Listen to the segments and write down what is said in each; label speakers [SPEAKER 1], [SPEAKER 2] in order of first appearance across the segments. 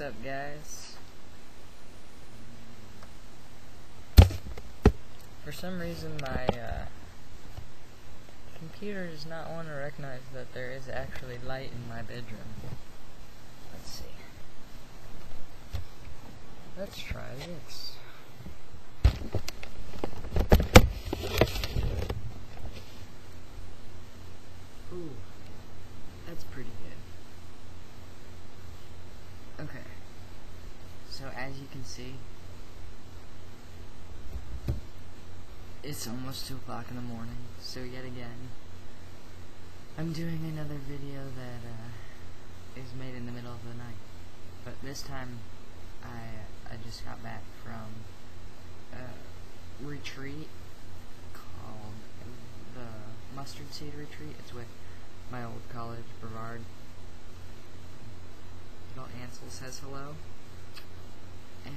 [SPEAKER 1] What's up, guys? For some reason my computer does not want to recognize that there is actually light in my bedroom. Let's see. Let's try this. Ooh, that's pretty good. Okay. So as you can see, it's almost 2 o'clock in the morning, so yet again, I'm doing another video that is made in the middle of the night. But this time, I just got back from a retreat called the Mustard Seed Retreat. It's with my old college, Brevard. Little Ansel says hello. And,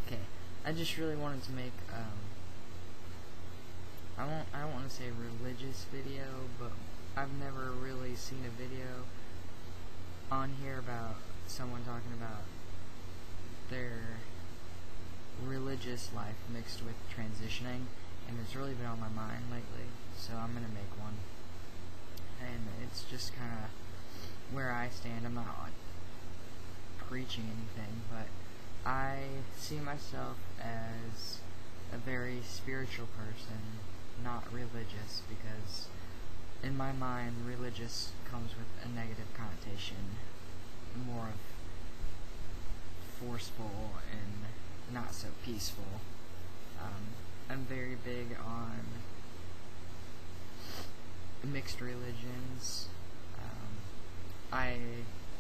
[SPEAKER 1] okay, I just really wanted to make, I don't want to say religious video, but I've never really seen a video on here about someone talking about their religious life mixed with transitioning, and it's really been on my mind lately, so I'm gonna make one. And it's just kind of where I stand. I'm not like preaching anything, but I see myself as a very spiritual person, not religious, because in my mind religious comes with a negative connotation, more of forceful and not so peaceful. I'm very big on mixed religions. I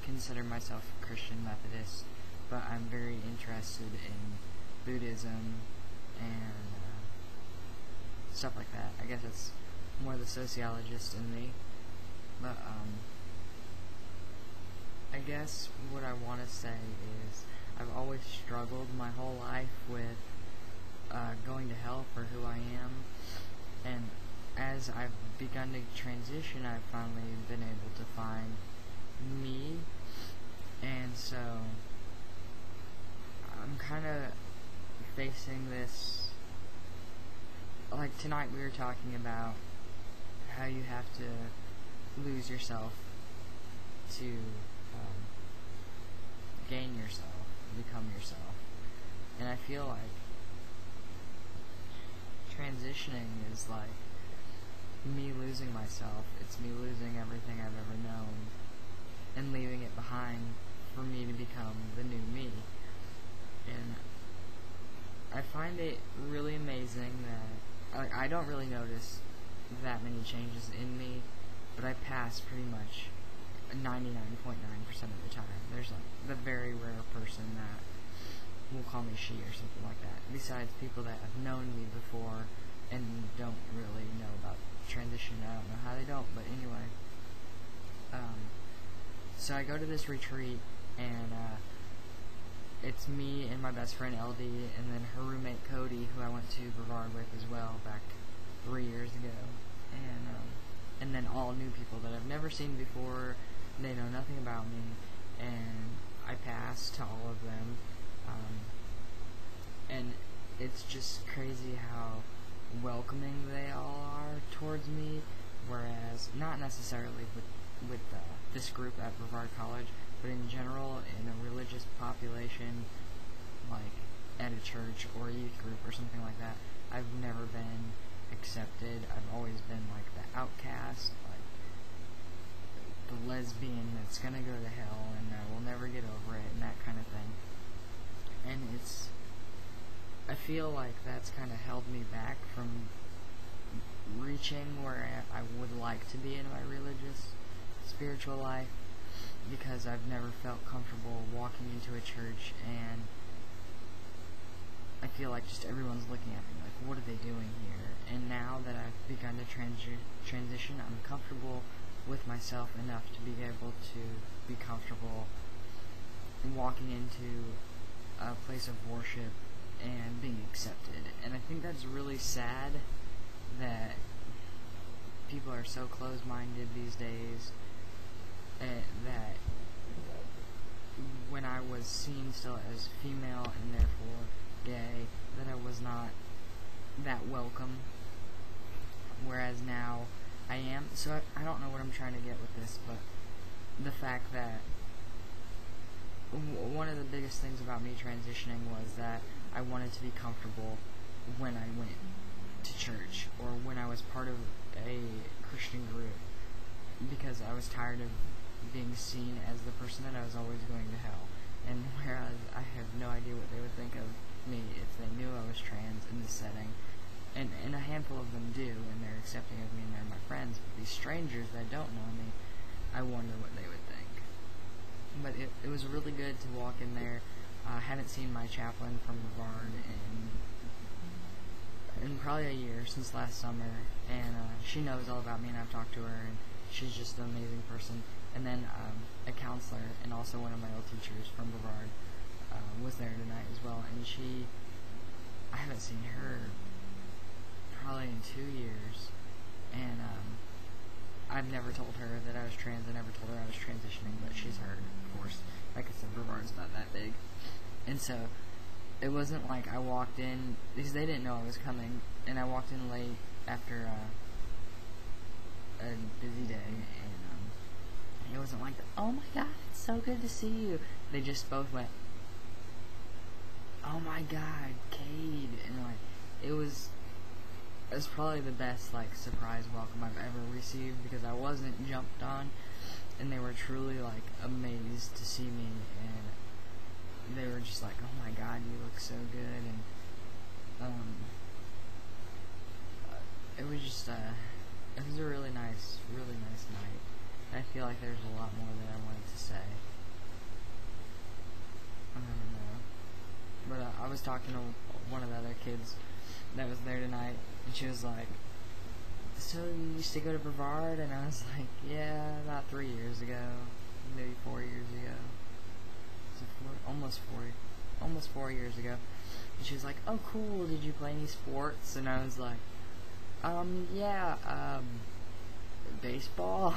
[SPEAKER 1] consider myself a Christian Methodist, but I'm very interested in Buddhism and stuff like that. I guess it's more the sociologist in me. But I guess what I want to say is I've always struggled my whole life with going to hell for who I am, and as I've begun to transition, I've finally been able to find me, and so I'm kind of facing this. Like tonight we were talking about how you have to lose yourself to gain yourself, become yourself, and I feel like transitioning is like me losing myself. It's me losing everything I've ever known and leaving it behind for me to become the new me. And I find it really amazing that I don't really notice that many changes in me, but I pass pretty much 99.9% of the time. There's like the very rare person that will call me she or something like that, besides people that have known me before and don't really know about transition. I don't know how they don't, but anyway. So I go to this retreat, and it's me and my best friend LD, and then her roommate Cody, who I went to Brevard with as well back 3 years ago, and then all new people that I've never seen before. They know nothing about me, and I pass to all of them, and it's just crazy how welcoming they all are towards me, whereas not necessarily with this group at Brevard College, but in general in a religious population, like at a church or a youth group or something like that, I've never been accepted. I've always been like the outcast, like the lesbian that's gonna go to hell and will never get over it and that kind of thing. And I feel like that's kind of held me back from reaching where I would like to be in my religious, spiritual life, because I've never felt comfortable walking into a church and I feel like just everyone's looking at me like, what are they doing here? And now that I've begun to transition, I'm comfortable with myself enough to be able to be comfortable walking into a place of worship and being accepted. And I think that's really sad that people are so close-minded these days, that when I was seen still as female and therefore gay, that I was not that welcome, whereas now I am. So I don't know what I'm trying to get with this, but the fact that one of the biggest things about me transitioning was that I wanted to be comfortable when I went to church or when I was part of a Christian group, because I was tired of being seen as the person that I was always going to hell. And whereas I have no idea what they would think of me if they knew I was trans in this setting, and a handful of them do, and they're accepting of me and they're my friends, but these strangers that don't know me, I wonder what they would think. But it was really good to walk in there. I hadn't seen my chaplain from Brevard in probably a year, since last summer, and she knows all about me, and I've talked to her, and she's just an amazing person. And then a counselor and also one of my old teachers from Brevard was there tonight as well, and I haven't seen her probably in 2 years, and I've never told her that I was trans. I never told her I was transitioning, but she's heard, of course. Like I said, Brevard's not that big, and so it wasn't like I walked in, because they didn't know I was coming, and I walked in late after a busy day, and it wasn't like, oh my god, it's so good to see you. They just both went, oh my god, Cade, and like, it was probably the best like surprise welcome I've ever received, because I wasn't jumped on, and they were truly like amazed to see me, and they were just like, oh my god, you look so good, and it was just it was a really nice night. I feel like there's a lot more that I wanted to say. I don't know. But I was talking to one of the other kids that was there tonight, and she was like, so you used to go to Brevard? And I was like, yeah, about 3 years ago, maybe 4 years ago. Was it almost 4 years ago. And she was like, oh cool, did you play any sports? And I was like, yeah, baseball,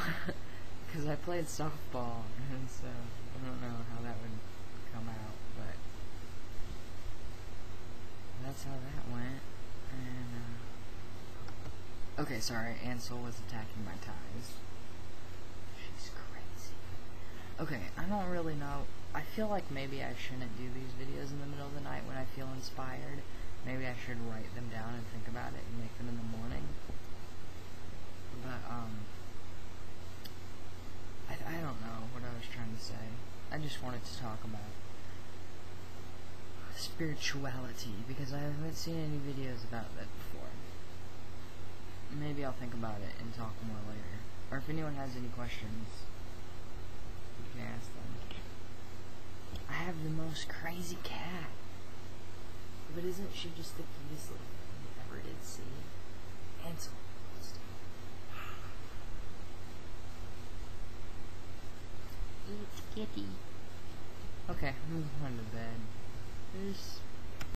[SPEAKER 1] because I played softball, and so I don't know how that would come out, but that's how that went. And okay, sorry, Ansel was attacking my ties. She's crazy. Okay, I don't really know. I feel like maybe I shouldn't do these videos in the middle of the night when I feel inspired. Maybe I should write them down and think about it and make them in the morning. But I don't know what I was trying to say. I just wanted to talk about spirituality, because I haven't seen any videos about that before. Maybe I'll think about it and talk more later. Or if anyone has any questions, you can ask them. I have the most crazy cat. But isn't she just the cutest little thing you ever did see? Ansel. It's kitty. Okay, I'm going to bed. There's